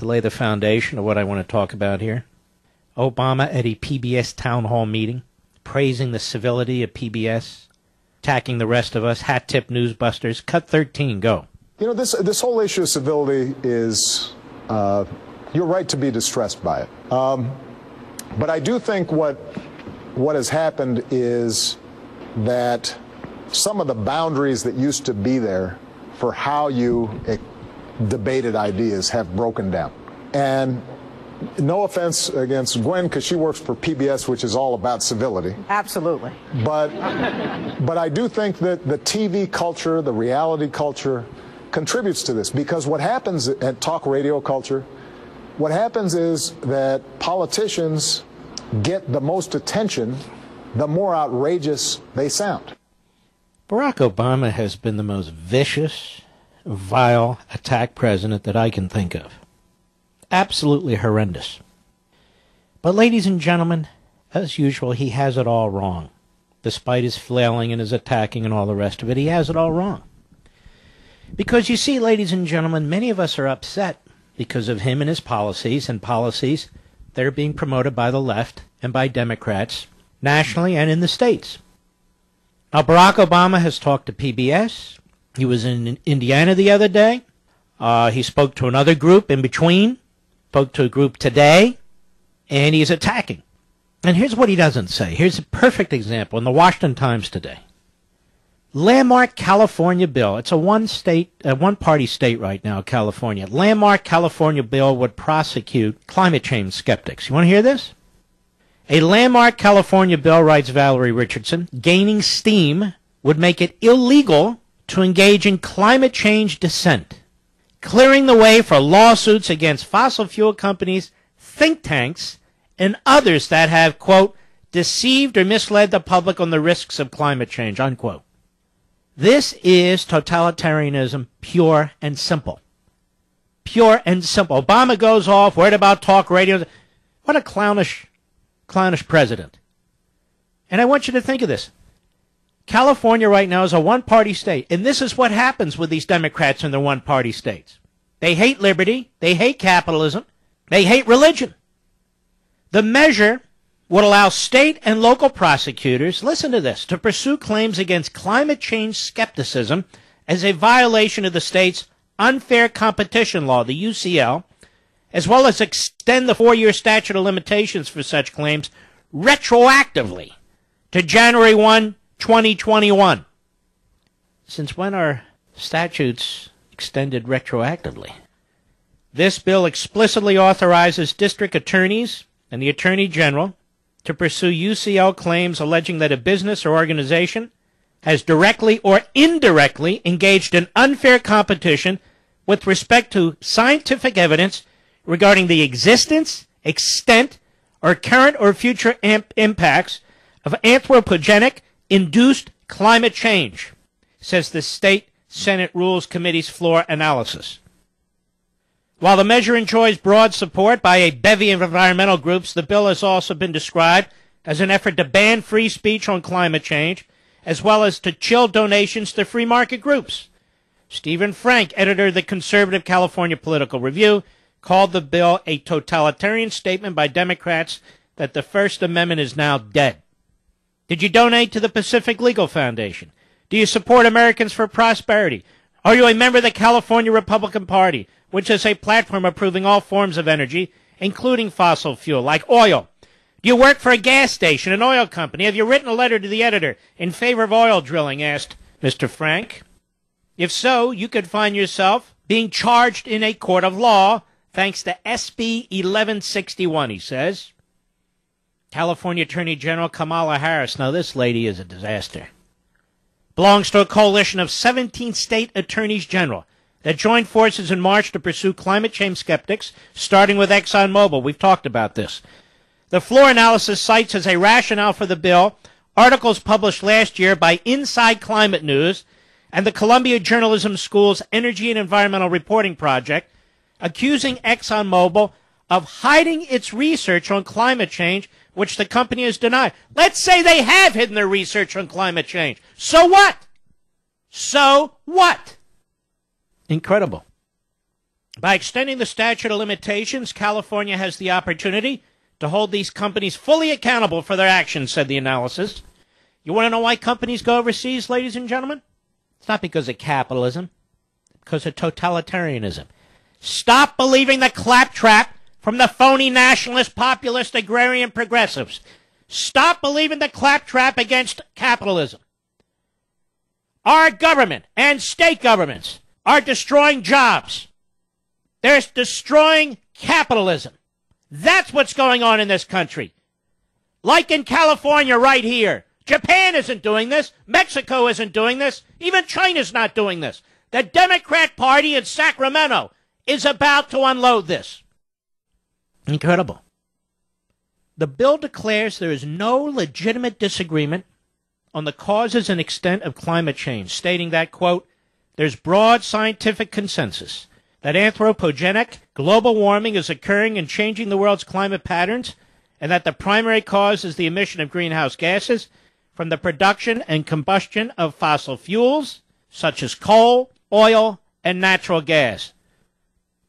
to lay the foundation of what I want to talk about here. Obama at a PBS town hall meeting, praising the civility of PBS, attacking the rest of us, hat-tip newsbusters. Cut 13, go. You know, this whole issue of civility is, you're right to be distressed by it. But I do think what has happened is that some of the boundaries that used to be there for how you debated ideas have broken down. And no offense against Gwen, because she works for PBS, which is all about civility. Absolutely. But I do think that the TV culture, the reality culture, contributes to this, because what happens at talk radio culture, what happens is that politicians get the most attention the more outrageous they sound. Barack Obama has been the most vicious, vile attack president that I can think of. Absolutely horrendous. But ladies and gentlemen, as usual, he has it all wrong. Despite his flailing and his attacking and all the rest of it, he has it all wrong. Because you see, ladies and gentlemen, many of us are upset because of him and his policies, and policies that are being promoted by the left and by Democrats nationally and in the states. Now, Barack Obama has talked to PBS. He was in Indiana the other day. He spoke to another group in between, spoke to a group today, and he's attacking. And here's what he doesn't say. Here's a perfect example in the Washington Times today. Landmark California bill. It's a one-party state right now, California. Landmark California bill would prosecute climate change skeptics. You want to hear this? A landmark California bill, writes Valerie Richardson, gaining steam would make it illegal to engage in climate change dissent, clearing the way for lawsuits against fossil fuel companies, think tanks, and others that have, quote, deceived or misled the public on the risks of climate change, unquote. This is totalitarianism, pure and simple. Pure and simple. Obama goes off, worried about talk radio. What a clownish president. And I want you to think of this. California right now is a one-party state, and this is what happens with these Democrats in their one-party states. They hate liberty, they hate capitalism, they hate religion. The measure would allow state and local prosecutors, listen to this, to pursue claims against climate change skepticism as a violation of the state's unfair competition law, the UCL, as well as extend the 4-year statute of limitations for such claims retroactively to January 1, 2021. Since when are statutes extended retroactively? This bill explicitly authorizes district attorneys and the Attorney General to pursue UCL claims alleging that a business or organization has directly or indirectly engaged in unfair competition with respect to scientific evidence regarding the existence, extent, or current or future impacts of anthropogenic-induced climate change, says the State Senate Rules Committee's floor analysis. While the measure enjoys broad support by a bevy of environmental groups, the bill has also been described as an effort to ban free speech on climate change, as well as to chill donations to free market groups. Stephen Frank, editor of the conservative California Political Review, called the bill a totalitarian statement by Democrats that the First Amendment is now dead. Did you donate to the Pacific Legal Foundation? Do you support Americans for Prosperity? Are you a member of the California Republican Party, which is a platform approving all forms of energy, including fossil fuel, like oil? Do you work for a gas station, an oil company? Have you written a letter to the editor in favor of oil drilling, asked Mr. Frank. If so, you could find yourself being charged in a court of law thanks to SB 1161, he says. California Attorney General Kamala Harris, now this lady is a disaster, belongs to a coalition of 17 state attorneys general that joined forces in March to pursue climate change skeptics, starting with ExxonMobil. We've talked about this. The floor analysis cites as a rationale for the bill articles published last year by Inside Climate News and the Columbia Journalism School's Energy and Environmental Reporting Project, accusing ExxonMobil of hiding its research on climate change, which the company has denied. Let's say they have hidden their research on climate change. So what? So what? Incredible. By extending the statute of limitations, California has the opportunity to hold these companies fully accountable for their actions, said the analysis. You want to know why companies go overseas, ladies and gentlemen? It's not because of capitalism, it's because of totalitarianism. Stop believing the claptrap from the phony nationalist, populist, agrarian progressives. Stop believing the claptrap against capitalism. Our government and state governments are destroying jobs. They're destroying capitalism. That's what's going on in this country. Like in California right here. Japan isn't doing this. Mexico isn't doing this. Even China's not doing this. The Democrat Party in Sacramento is about to unload this. Incredible. The bill declares there is no legitimate disagreement on the causes and extent of climate change, stating that, quote, there's broad scientific consensus that anthropogenic global warming is occurring and changing the world's climate patterns, and that the primary cause is the emission of greenhouse gases from the production and combustion of fossil fuels, such as coal, oil, and natural gas.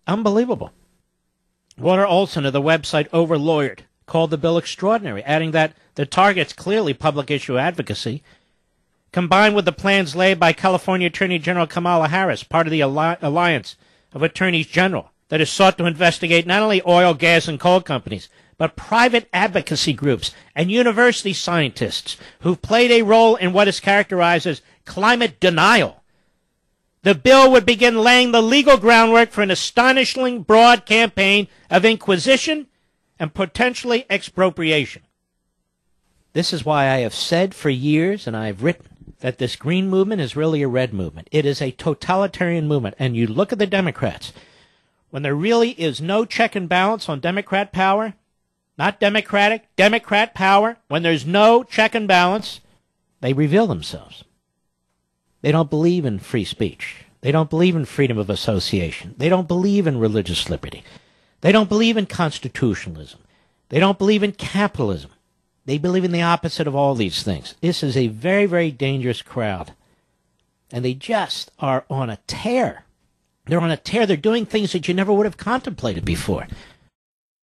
Unbelievable. Walter Olson of the website Overlawyered called the bill extraordinary, adding that the target's clearly public issue advocacy, combined with the plans laid by California Attorney General Kamala Harris, part of the Alliance of Attorneys General, that has sought to investigate not only oil, gas, and coal companies, but private advocacy groups and university scientists who've played a role in what is characterized as climate denial. The bill would begin laying the legal groundwork for an astonishingly broad campaign of inquisition and potentially expropriation. This is why I have said for years, and I have written, that this green movement is really a red movement. It is a totalitarian movement. And you look at the Democrats, when there really is no check and balance on Democrat power, not democratic, Democrat power, when there's no check and balance, they reveal themselves. They don't believe in free speech. They don't believe in freedom of association. They don't believe in religious liberty. They don't believe in constitutionalism. They don't believe in capitalism. They believe in the opposite of all these things. This is a very, very dangerous crowd. And they just are on a tear. They're on a tear. They're doing things that you never would have contemplated before.